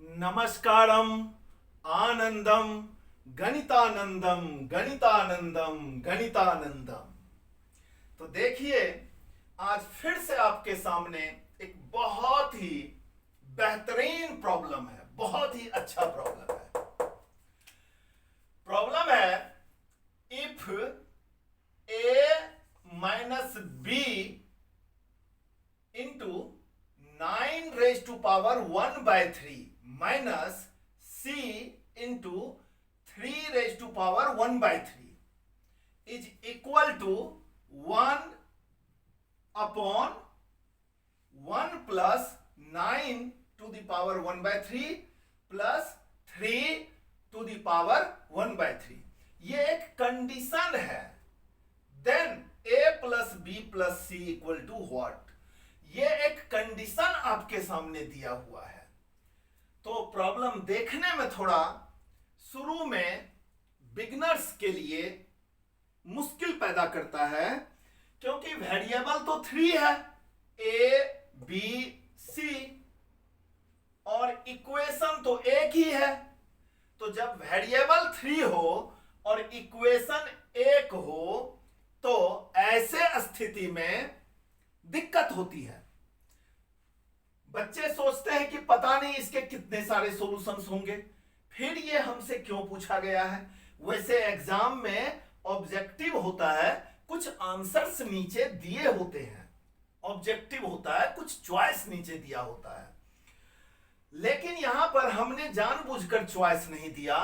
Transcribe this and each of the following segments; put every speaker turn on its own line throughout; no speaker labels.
नमस्कारम आनंदम गणितानंदम गणितानंदम गणितानंदम। तो देखिए, आज फिर से आपके सामने एक बहुत ही बेहतरीन प्रॉब्लम है, बहुत ही अच्छा प्रॉब्लम है। प्रॉब्लम है if a minus b into 9 raised to power 1/3 minus c into 3 raised to power 1/3 is equal to 1 upon 1 plus 9 to the power 1/3 plus 3 to the power 1/3। ये एक कंडीशन है। Then a plus b plus c equal to what? ये एक condition आपके सामने दिया हुआ है। तो प्रॉब्लम देखने में थोड़ा शुरू में बिगनर्स के लिए मुश्किल पैदा करता है, क्योंकि वेरिएबल तो 3 है, a b c, और इक्वेशन तो एक ही है। तो जब वेरिएबल 3 हो और इक्वेशन एक हो तो ऐसे स्थिति में दिक्कत होती है। बच्चे सोचते हैं कि पता नहीं इसके कितने सारे सॉल्यूशंस होंगे, फिर ये हमसे क्यों पूछा गया है। वैसे एग्जाम में ऑब्जेक्टिव होता है, कुछ आंसर्स नीचे दिए होते हैं, ऑब्जेक्टिव होता है, कुछ चॉइस नीचे दिया होता है। लेकिन यहां पर हमने जानबूझकर चॉइस नहीं दिया।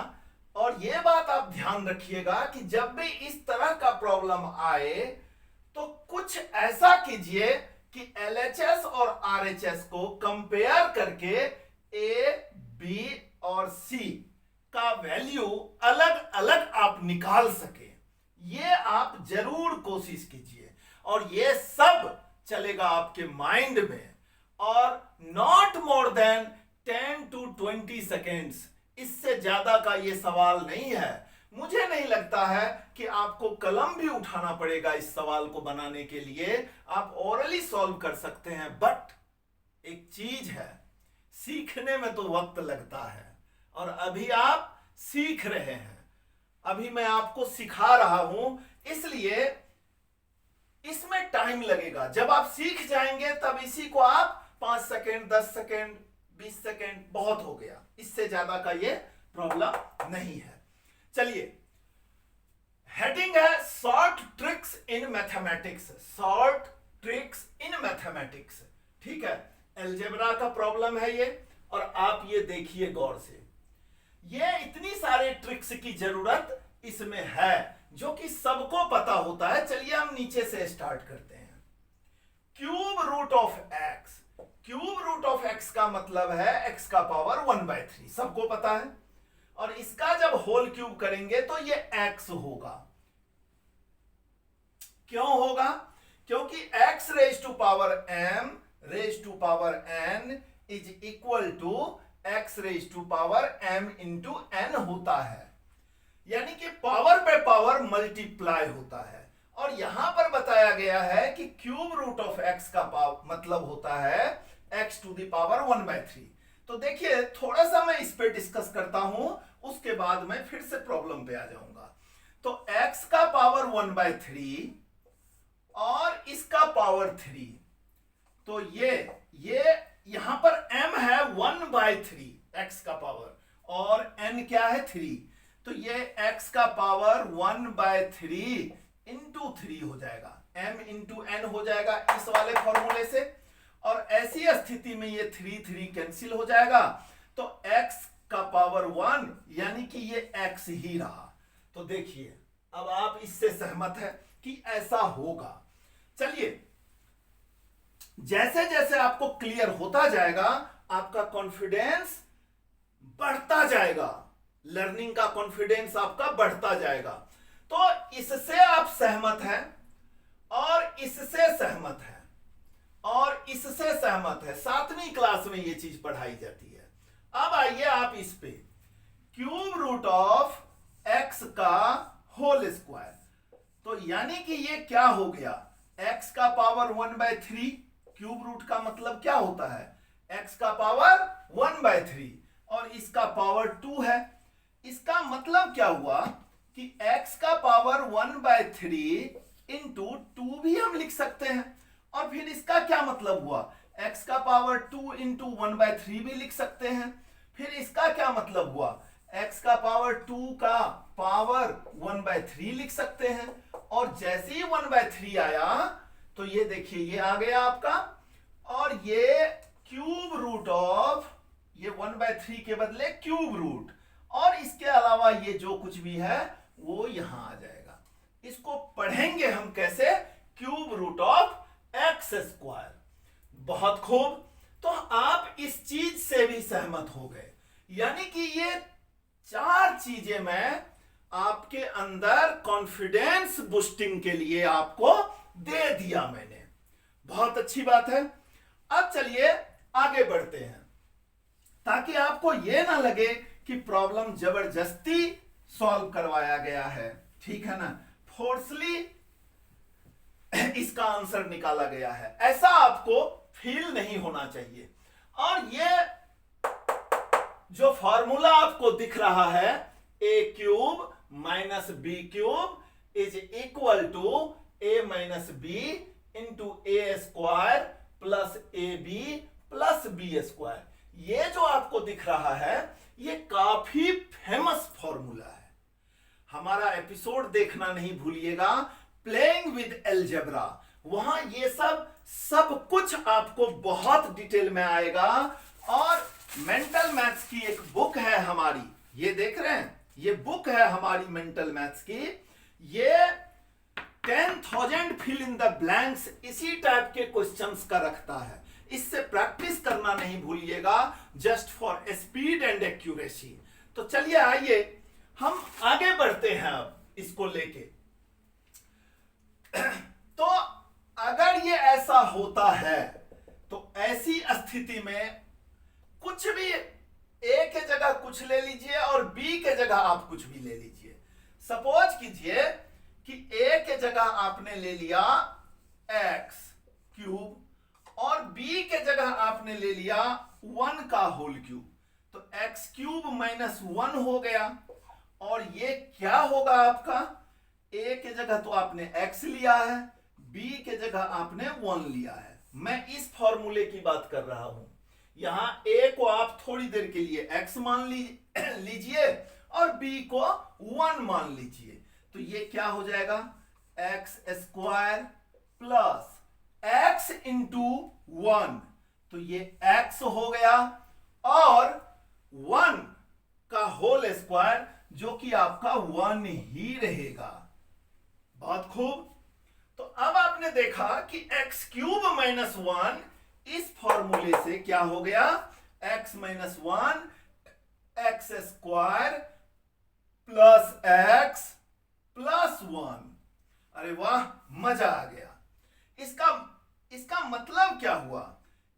और यह बात आप ध्यान रखिएगा कि जब भी इस तरह का प्रॉब्लम आए तो कुछ ऐसा कीजिए कि LHS और RHS को कंपेयर करके A, B और C का वैल्यू अलग अलग आप निकाल सके। ये आप जरूर कोशिश कीजिए, और ये सब चलेगा आपके माइंड में। और not more than 10 to 20 seconds, इससे ज्यादा का ये सवाल नहीं है। मुझे नहीं लगता है कि आपको कलम भी उठाना पड़ेगा इस सवाल को बनाने के लिए। आप ओरली सॉल्व कर सकते हैं, बट एक चीज है, सीखने में तो वक्त लगता है, और अभी आप सीख रहे हैं, अभी मैं आपको सिखा रहा हूं, इसलिए इसमें टाइम लगेगा। जब आप सीख जाएंगे तब इसी को आप 5 सेकेंड, 10 सेकेंड, 20 सेकेंड बहुत हो गया, इससे ज्यादा का ये प्रॉब्लम नहीं है। चलिए, हेडिंग है short tricks in mathematics. Short tricks in mathematics, ठीक है। अलजेब्रा का प्रॉब्लम है ये, और आप ये देखिए गौर से, ये इतनी सारे ट्रिक्स की जरूरत इसमें है जो कि सबको पता होता है। चलिए हम नीचे से स्टार्ट करते हैं। Cube root of x. Cube root of x का मतलब है x का पावर 1/3, सबको पता है। और इसका जब होल क्यूब करेंगे तो ये x होगा। क्यों होगा? क्योंकि x raise to power m raise to power n is equal to x raise to power m into n होता है, यानी कि पावर पे पावर मल्टीप्लाई होता है। और यहां पर बताया गया है कि क्यूब रूट ऑफ x का मतलब होता है x टू द पावर 1/3। तो देखिए, थोड़ा सा मैं इस पे डिस्कस करता हूं, उसके बाद मैं फिर से प्रॉब्लम पे आ जाऊंगा। तो x का पावर 1/3 और इसका पावर 3, तो ये यहां पर m है 1/3 x का पावर, और n क्या है 3, तो ये x का पावर 1/3 इंटू 3 हो जाएगा, m इंटू n हो जाएगा इस वाले फॉर्मूले से। और ऐसी स्थिति में ये 3 कैंसिल हो जाएगा, तो x का पावर 1 यानी कि ये x ही रहा। तो देखिए, अब आप इससे सहमत है कि ऐसा होगा। चलिए, जैसे जैसे आपको क्लियर होता जाएगा आपका कॉन्फिडेंस बढ़ता जाएगा, लर्निंग का कॉन्फिडेंस आपका बढ़ता जाएगा। तो इससे आप सहमत हैं, और इससे सहमत है, और इससे सहमत है। 7वीं क्लास में ये चीज पढ़ाई जाती है। अब आइए आप इस पे, क्यूब रूट ऑफ x का होल स्क्वायर, तो यानी कि ये क्या हो गया, x का पावर 1/3। क्यूब रूट का मतलब क्या होता है, x का पावर 1/3, और इसका पावर 2 है। इसका मतलब क्या हुआ कि x का पावर 1/3 इंटू 2 भी हम लिख सकते हैं। और फिर इसका क्या मतलब हुआ, x का पावर 2 इंटू 1/3 भी लिख सकते हैं। फिर इसका क्या मतलब हुआ, x का पावर 2 का पावर 1/3 लिख सकते हैं। और जैसे ही 1/3 आया तो ये देखिए ये आ गया आपका, और ये क्यूब रूट ऑफ, ये 1/3 के बदले क्यूब रूट, और इसके अलावा ये जो कुछ भी है वो यहां आ जाएगा। इसको पढ़ेंगे हम कैसे, cube root of x square. बहुत खूब, तो आप इस चीज से भी सहमत हो गए, यानी कि ये 4 चीजें मैं आपके अंदर कॉन्फिडेंस बूस्टिंग के लिए आपको दे दिया मैंने। बहुत अच्छी बात है। अब चलिए आगे बढ़ते हैं, ताकि आपको यह ना लगे कि प्रॉब्लम जबरदस्ती सॉल्व करवाया गया है, ठीक है ना, फोर्सली इसका आंसर निकाला गया है, ऐसा आपको फील नहीं होना चाहिए। और ये जो फॉर्मूला आपको दिख रहा है, a cube minus b cube is equal to a minus b into a square plus a b plus b square, ये जो आपको दिख रहा है ये काफी फेमस फॉर्मूला है। हमारा एपिसोड देखना नहीं भूलिएगा, प्लेइंग विद अलजेब्रा, वहां ये सब कुछ आपको बहुत डिटेल में आएगा। और मेंटल मैथ्स की एक बुक है हमारी, ये देख रहे हैं, ये बुक है हमारी मेंटल मैथ्स की, ये 10,000 फिल इन द ब्लैंक्स इसी टाइप के क्वेश्चंस का रखता है। इससे प्रैक्टिस करना नहीं भूलिएगा, just for speed and accuracy. तो चलिए आइए हम आगे बढ़ते हैं अब इसको लेके। तो अगर ये ऐसा होता है तो ऐसी स्थिति में कुछ भी ए के जगह कुछ ले लीजिए और बी के जगह आप कुछ भी ले लीजिए। सपोज कीजिए कि ए के जगह आपने ले लिया एक्स क्यूब और बी के जगह आपने ले लिया 1 का होल क्यूब, तो एक्स क्यूब माइनस 1 हो गया। और ये क्या होगा आपका, ए के जगह तो आपने एक्स लिया है, बी के जगह आपने 1 लिया है। मैं इस फॉर्मूले की बात कर रहा हूं। यहां ए को आप थोड़ी देर के लिए एक्स मान लीजिए और बी को 1 मान लीजिए, तो ये क्या हो जाएगा, x square plus x into 1, तो ये एक्स हो गया, और 1 का होल स्क्वायर जो कि आपका 1 ही रहेगा। बहुत खूब, तो अब आपने देखा कि एक्स क्यूब माइनस 1 इस फॉर्मूले से क्या हो गया, x minus 1 x square plus x plus 1। अरे वाह, मजा आ गया। इसका मतलब क्या हुआ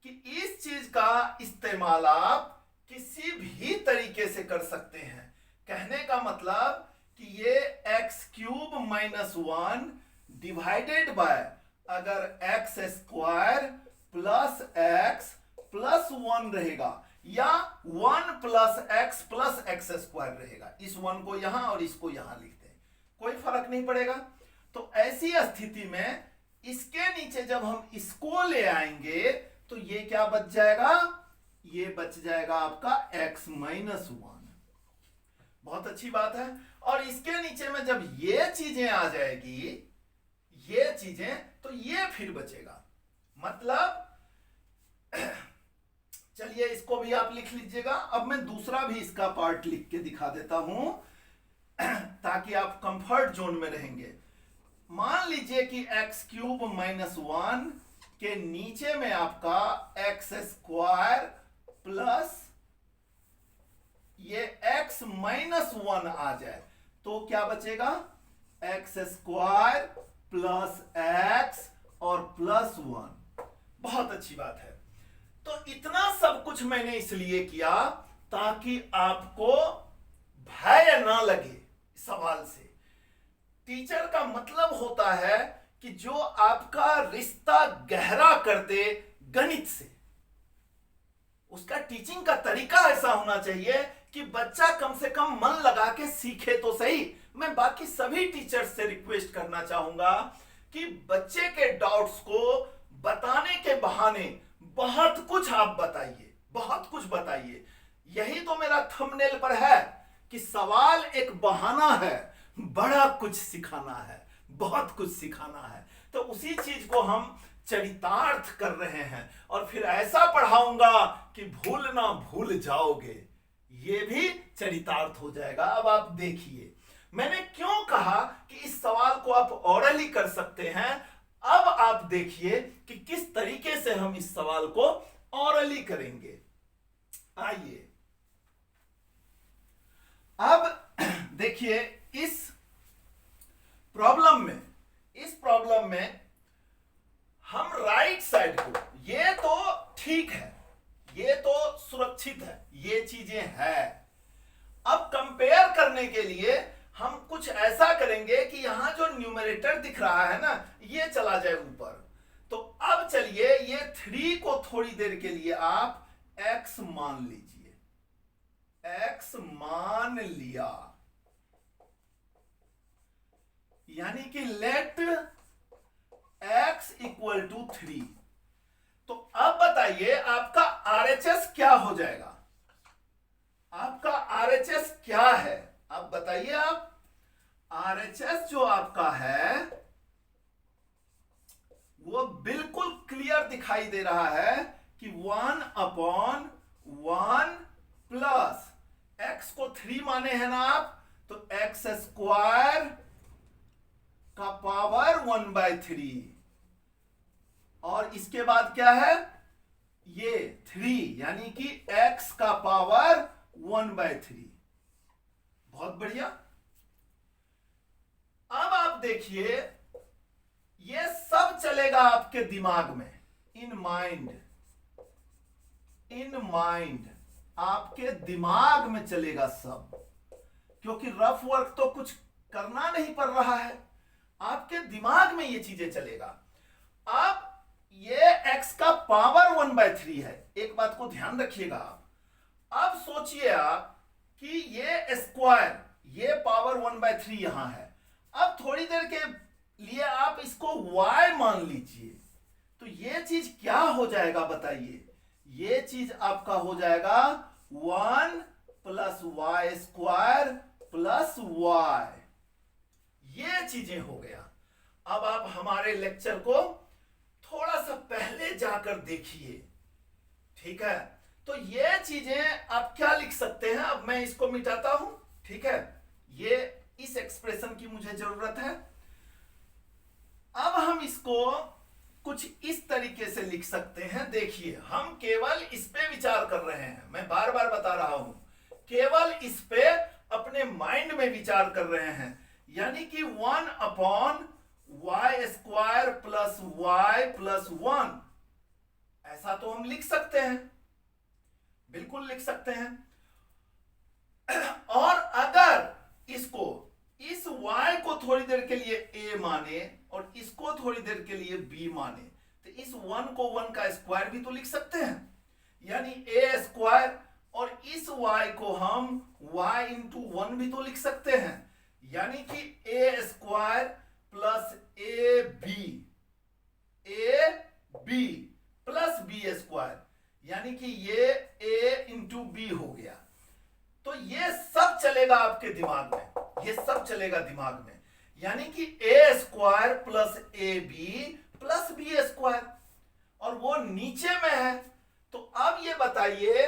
कि इस चीज का इस्तेमाल आप किसी भी तरीके से कर सकते हैं। कहने का मतलब कि ये x cube minus 1 divided by अगर x square plus x plus 1 रहेगा, या 1 प्लस एक्स स्क्वायर रहेगा। इस 1 को यहां और इसको यहां लिखते हैं, कोई फर्क नहीं पड़ेगा। तो ऐसी स्थिति में इसके नीचे जब हम इसको ले आएंगे तो ये क्या बच जाएगा, ये बच जाएगा आपका x माइनस 1। बहुत अच्छी बात है। और इसके नीचे में जब ये चीजें आ जाएगी, ये चीजें, तो ये फिर बचेगा। मतलब चलिए इसको भी आप लिख लीजिएगा। अब मैं दूसरा भी इसका पार्ट लिख के दिखा देता हूं ताकि आप कंफर्ट जोन में रहेंगे। मान लीजिए कि एक्स क्यूब माइनस 1 के नीचे में आपका एक्स स्क्वायर प्लस ये एक्स माइनस 1 आ जाए, तो क्या बचेगा, एक्स स्क्वायर प्लस एक्स और प्लस 1। बहुत अच्छी बात है। तो इतना सब कुछ मैंने इसलिए किया ताकि आपको भय ना लगे सवाल से। टीचर का मतलब होता है कि जो आपका रिश्ता गहरा कर दे गणित से, उसका टीचिंग का तरीका ऐसा होना चाहिए कि बच्चा कम से कम मन लगा के सीखे तो सही। मैं बाकी सभी टीचर्स से रिक्वेस्ट करना चाहूंगा कि बच्चे के डाउट्स को बताने के बहाने बहुत कुछ आप बताइए, बहुत कुछ बताइए। यही तो मेरा थंबनेल पर है कि सवाल एक बहाना है, बड़ा कुछ सिखाना है, बहुत कुछ सिखाना है। तो उसी चीज को हम चरितार्थ कर रहे हैं और फिर ऐसा पढ़ाऊंगा कि भूल ना भूल जाओगे, ये भी चरितार्थ हो जाएगा। अब आप देखिए मैंने क्यों कहा कि इस सवाल को आप ओरली कर सकते हैं। अब आप देखिए कि किस तरीके से हम इस सवाल को ओरली करेंगे। आइए अब देखिए इस प्रॉब्लम में हम राइट साइड को, ये तो ठीक है, ये तो सुरक्षित है, ये चीजें हैं। अब कंपेयर करने के लिए हम कुछ ऐसा करेंगे कि यहां जो न्यूमरेटर दिख रहा है ना, ये चला जाए ऊपर। तो अब चलिए ये 3 को थोड़ी देर के लिए आप x मान लीजिए, x मान लिया, यानी कि लेट x इक्वल टू 3। तो अब बताइए आपका RHS क्या हो जाएगा, आपका RHS क्या है, आप बताइए। आप RHS जो आपका है वो बिल्कुल क्लियर दिखाई दे रहा है कि 1/1 प्लस x को 3 माने हैं ना आप, तो x स्क्वायर का पावर 1/3 और इसके बाद क्या है ये 3, यानी कि x का पावर 1/3। बहुत बढ़िया। अब आप देखिए ये सब चलेगा आपके दिमाग में, इन माइंड आपके दिमाग में चलेगा सब, क्योंकि रफ वर्क तो कुछ करना नहीं पड़ रहा है, आपके दिमाग में ये चीजें चलेगा। अब ये x का पावर 1/3 है, एक बात को ध्यान रखिएगा आप। अब सोचिए आप कि ये स्क्वायर, ये पावर 1/3 यहां है। अब थोड़ी देर के लिए आप इसको y मान लीजिए, तो ये चीज क्या हो जाएगा बताइए। ये चीज आपका हो जाएगा 1 plus y square plus y, ये चीजें हो गया। अब आप हमारे लेक्चर को थोड़ा सा पहले जाकर देखिए, ठीक है। तो ये चीजें आप क्या लिख सकते हैं, अब मैं इसको मिटाता हूं, ठीक है। ये इस एक्सप्रेशन की मुझे जरूरत है। अब हम इसको कुछ इस तरीके से लिख सकते हैं। देखिए हम केवल इस पे विचार कर रहे हैं, मैं बार बार बता रहा हूं, केवल इस पे अपने माइंड में विचार कर रहे हैं, यानी कि 1/y square plus y plus 1, ऐसा तो हम लिख सकते हैं, बिल्कुल लिख सकते हैं। और अगर इसको, इस y को थोड़ी देर के लिए a माने और इसको थोड़ी देर के लिए b माने, तो इस 1 को 1 का स्क्वायर भी तो लिख सकते हैं, यानी a स्क्वायर, और इस y को हम y इंटू 1 भी तो लिख सकते हैं, यानी कि a square plus ab plus b square, यानी कि ये a इंटू बी हो गया। तो ये सब चलेगा आपके दिमाग में, ये सब चलेगा दिमाग में, यानी कि a square plus a b plus b square, और वो नीचे में है। तो अब ये बताइए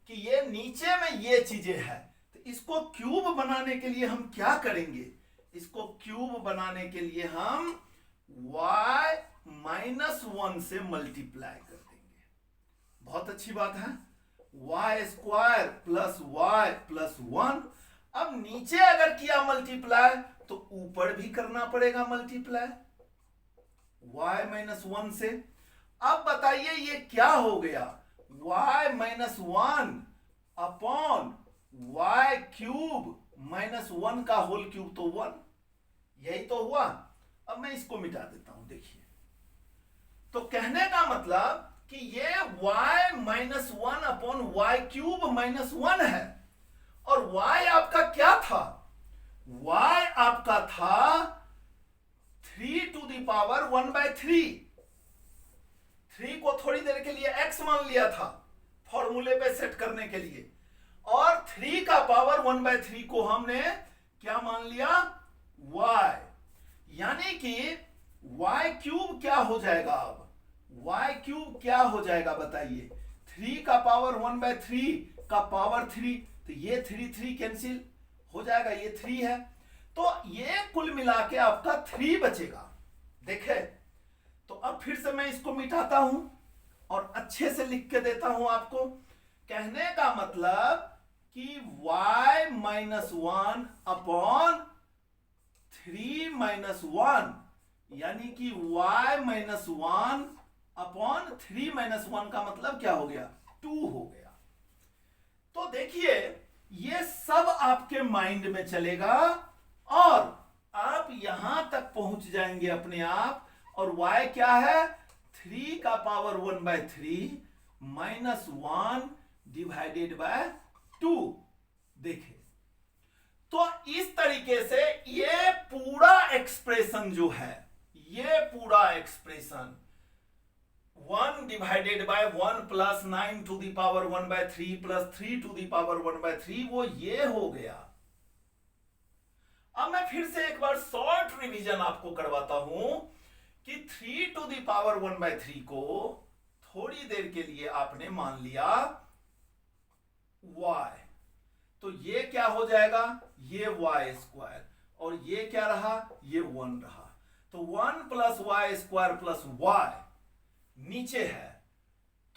कि ये नीचे में ये चीजें हैं, तो इसको क्यूब बनाने के लिए हम क्या करेंगे, इसको क्यूब बनाने के लिए हम y माइनस 1 से मल्टीप्लाई कर देंगे। बहुत अच्छी बात है, y square plus y plus 1। अब नीचे अगर किया मल्टीप्लाई तो ऊपर भी करना पड़ेगा मल्टीप्लाई y माइनस 1 से। अब बताइए ये क्या हो गया, y minus 1 upon y cube minus 1 का होल क्यूब तो 1, यही तो हुआ। अब मैं इसको मिटा देता हूं, देखिए। तो कहने का मतलब कि ये y minus one upon y cube minus one है, और y आपका क्या था, y आपका था 3 टू द पावर 1/3। 3 को थोड़ी देर के लिए x मान लिया था फॉर्मूले पे सेट करने के लिए, और 3 का पावर 1/3 को हमने क्या मान लिया, y। यानी कि y क्यूब क्या हो जाएगा, अब y क्यूब क्या हो जाएगा बताइए, 3 का पावर 1/3 का पावर 3, तो ये 3 कैंसिल हो जाएगा, ये 3 है, तो ये कुल मिला के आपका 3 बचेगा। देखे तो अब फिर से मैं इसको मिटाता हूं और अच्छे से लिख के देता हूं आपको। कहने का मतलब कि y minus one upon 3 minus one, यानी कि y minus one upon 3 minus one का मतलब क्या हो गया, 2 हो गया। तो देखिए ये सब आपके माइंड में चलेगा और आप यहां तक पहुंच जाएंगे अपने आप। और y क्या है, 3 का पावर 1/3 माइनस 1 डिवाइडेड बाय 2। देखें तो इस तरीके से ये पूरा एक्सप्रेशन जो है, ये पूरा expression 1 divided by 1 plus 9 to the power 1/3 plus 3 to the power 1/3, वो ये हो गया। अब मैं फिर से एक बार शॉर्ट रिवीजन आपको करवाता हूं कि 3 टू द पावर 1/3 को थोड़ी देर के लिए आपने मान लिया y, तो ये क्या हो जाएगा, ये y स्क्वायर, और ये क्या रहा, ये 1 रहा। तो 1 plus y square plus y नीचे है,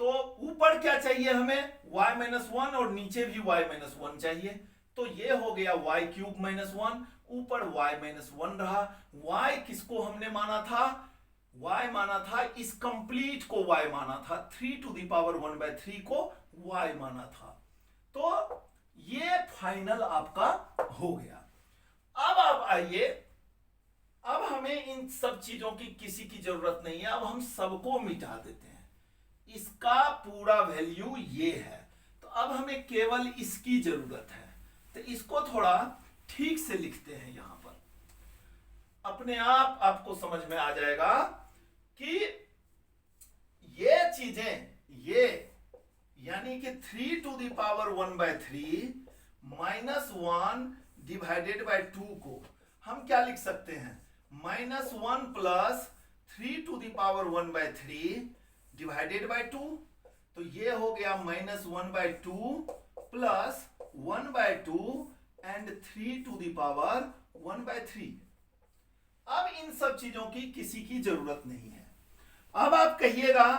तो ऊपर क्या चाहिए हमें, y माइनस वन, और नीचे भी y माइनस वन चाहिए। तो ये हो गया y क्यूब माइनस वन, ऊपर y माइनस वन रहा। y किसको हमने माना था, y माना था इस कंप्लीट को, y माना था 3 टू द पावर 1/3 को y माना था। तो ये फाइनल आपका हो गया। अब आप आइए, अब हमें इन सब चीजों की किसी की जरूरत नहीं है, अब हम सबको मिटा देते हैं। इसका पूरा वैल्यू ये है, तो अब हमें केवल इसकी जरूरत है। तो इसको थोड़ा ठीक से लिखते हैं, यहां पर अपने आप आपको समझ में आ जाएगा कि ये चीजें, ये यानी कि 3 to the power 1/3 minus 1 divided by 2 को हम क्या लिख सकते हैं, minus 1 plus 3 to the power 1/3 divided by 2। तो ये हो गया minus 1/2 plus 1/2 and 3 to the power 1/3। अब इन सब चीजों की किसी की जरूरत नहीं है। अब आप कहिएगा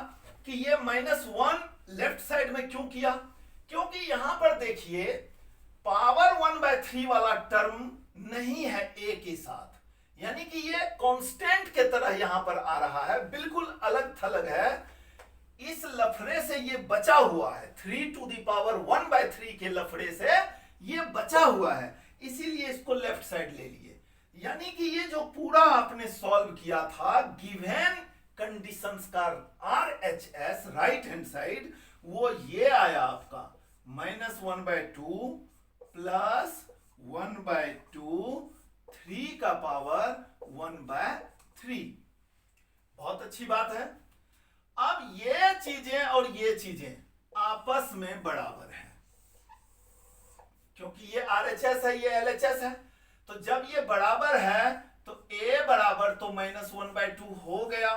कि ये -1 लेफ्ट साइड में क्यों किया, क्योंकि यहां पर देखिए पावर 1/3 वाला टर्म नहीं है a के साथ, यानी कि ये कांस्टेंट के तरह यहां पर आ रहा है, बिल्कुल अलग थलग है। इस लफड़े से ये बचा हुआ है, 3 टू द पावर 1/3 के लफड़े से ये बचा हुआ है, इसीलिए इसको लेफ्ट साइड ले लिए। यानी कि ये जो पूरा आपने सॉल्व किया था गिवन कंडीशंस का RHS राइट हैंड साइड, वो ये आया आपका -1/2 प्लस 1/2 3 का पावर 1/3। बहुत अच्छी बात है। अब ये चीजें और ये चीजें आपस में बराबर है, क्योंकि ये RHS है, ये LHS है। तो जब ये बराबर है तो a बराबर तो -1/2 हो गया,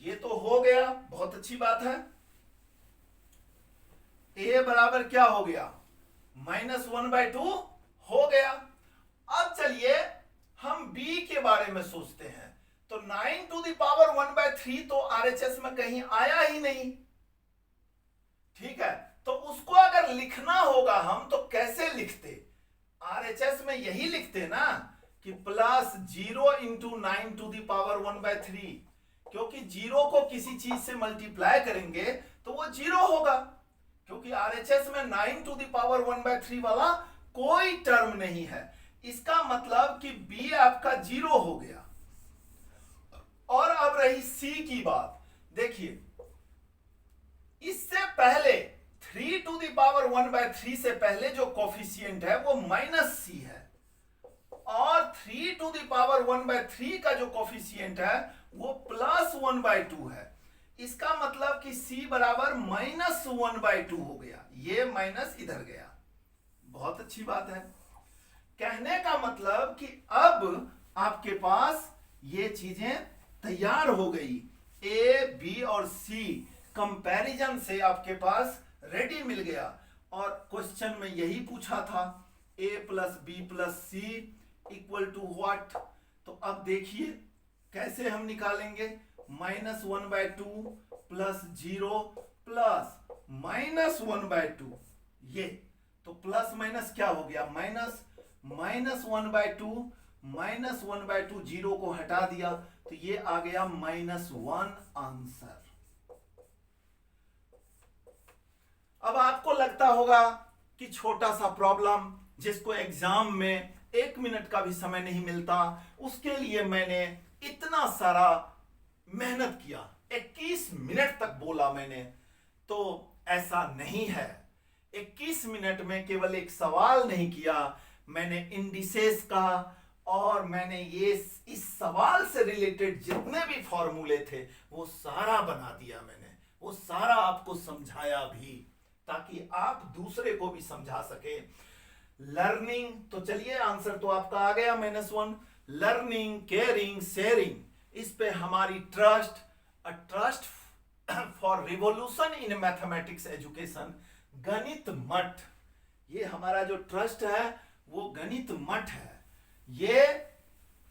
ये तो हो गया, बहुत अच्छी बात है। a बराबर क्या हो गया, -1/2 हो गया। अब चलिए हम b के बारे में सोचते हैं। तो 9 टू द पावर 1/3 तो RHS में कहीं आया ही नहीं, ठीक है। तो उसको अगर लिखना होगा हम तो कैसे लिखते, RHS में यही लिखते ना कि +0 × 9 टू द पावर 1/3, क्योंकि 0 को किसी चीज से मल्टीप्लाई करेंगे तो वो 0 होगा, क्योंकि RHS में 9 टू द पावर 1/3 वाला कोई टर्म नहीं है। इसका मतलब कि b आपका 0 हो गया। और अब रही c की बात, देखिए इससे पहले 3 टू द पावर 1/3 से पहले जो कोफिशिएंट है वो -c है, और 3 टू द पावर 1/3 का जो कोफिशिएंट है वो +1/2 है। इसका मतलब कि c बराबर -1/2 हो गया, ये माइनस इधर गया। बहुत अच्छी बात है। कहने का मतलब कि अब आपके पास ये चीजें तैयार हो गई, a, b और c कंपैरिजन से आपके पास रेडी मिल गया। और क्वेश्चन में यही पूछा था, a + b + c = व्हाट। तो अब देखिए कैसे हम निकालेंगे, -1/2 + 0 + -1/2, ये तो प्लस माइनस क्या हो गया, माइनस, -1/2 -1/2 जीरो को हटा दिया तो ये आ गया -1 आंसर। अब आपको लगता होगा कि छोटा सा प्रॉब्लम जिसको एग्जाम में 1 मिनट का भी समय नहीं मिलता, उसके लिए मैंने इतना सारा मेहनत किया, 21 मिनट तक बोला मैंने। तो ऐसा नहीं है, 21 मिनट में केवल एक सवाल नहीं किया, मैंने इंडिसेस का और मैंने ये इस सवाल से रिलेटेड जितने भी फॉर्मूले थे वो सारा बना दिया मैंने, वो सारा आपको समझाया भी, ताकि आप दूसरे को भी समझा सके। लर्निंग, तो चलिए आंसर तो आपका आ गया -1। लर्निंग, केयरिंग, शेयरिंग, इस पे हमारी trust, a trust for revolution in mathematics education, गणित मठ, ये हमारा जो ट्रस्ट है वो गणित मठ है। ये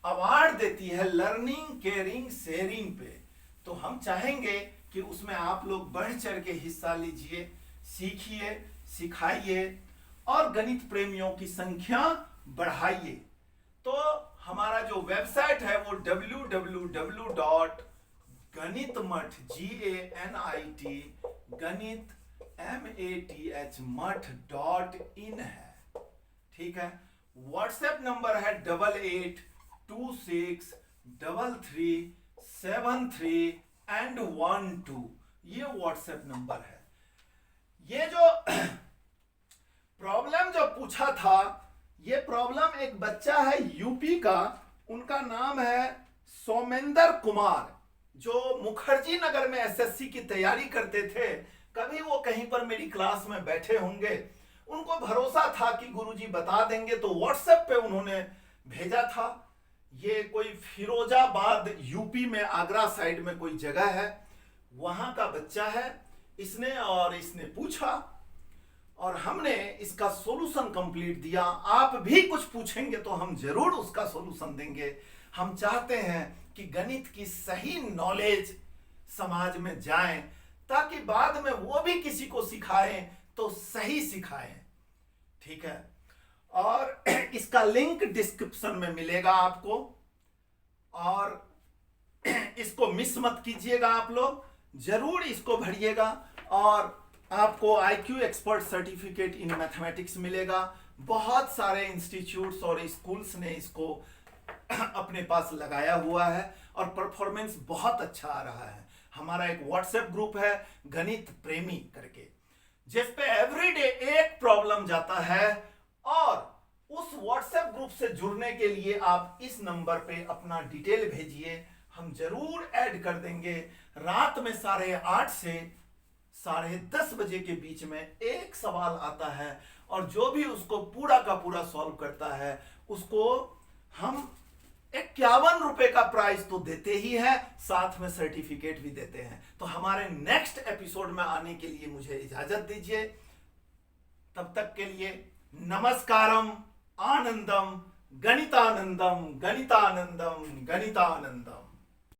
अवार्ड देती है लर्निंग, केयरिंग, शेयरिंग पे। तो हम चाहेंगे कि उसमें आप लोग बढ़ चढ़ के हिस्सा लीजिए, सीखिए, सिखाइए और गणित प्रेमियों की संख्या बढ़ाइए। तो हमारा जो वेबसाइट है वो www.ganitmath math.in है, ठीक है। व्हाट्सएप नंबर है 8826337312, ये व्हाट्सएप नंबर है। ये जो प्रॉब्लम जो पूछा था, ये प्रॉब्लम एक बच्चा है यूपी का, उनका नाम है सोमेंद्र कुमार, जो मुखर्जी नगर में एसएससी की तैयारी करते थे। कभी वो कहीं पर मेरी क्लास में बैठे होंगे, उनको भरोसा था कि गुरुजी बता देंगे, तो व्हाट्सएप पे उन्होंने भेजा था। ये कोई फिरोजाबाद यूपी में, आगरा साइड में कोई जगह है, वहां का बच्चा है इसने पूछा और हमने इसका सॉल्यूशन कंप्लीट दिया। आप भी कुछ पूछेंगे तो हम जरूर उसका सॉल्यूशन देंगे। हम चाहते हैं कि गणित की सही नॉलेज समाज में जाए, ताकि बाद में वो भी किसी को सिखाएं तो सही सिखाएं, ठीक है। और इसका लिंक डिस्क्रिप्शन में मिलेगा आपको, और इसको मिस मत कीजिएगा, आप लोग जरूर इसको भरिएगा और आपको IQ expert certificate in mathematics मिलेगा। बहुत सारे इंस्टीट्यूट्स और स्कूल्स ने इसको अपने पास लगाया हुआ है और परफॉर्मेंस बहुत अच्छा आ रहा है। हमारा एक व्हाट्सएप ग्रुप है गणित प्रेमी करके, जिस पे एवरीडे एक प्रॉब्लम जाता है, और उस व्हाट्सएप ग्रुप से जुड़ने के लिए आप इस नंबर पे अपना डिटेल भेजिए, हम जरूर ऐड कर देंगे। रात में 8:30 से 10:30 बजे के बीच में एक सवाल आता है, और जो भी उसको पूरा का पूरा सॉल्व करता है उसको हम 51 रुपए का प्राइस तो देते ही है, साथ में सर्टिफिकेट भी देते हैं। तो हमारे नेक्स्ट एपिसोड में आने के लिए मुझे इजाजत दीजिए। तब तक के लिए नमस्कारम, आनंदम, गणितानंदम, गणितानंदम, गणितानंदम।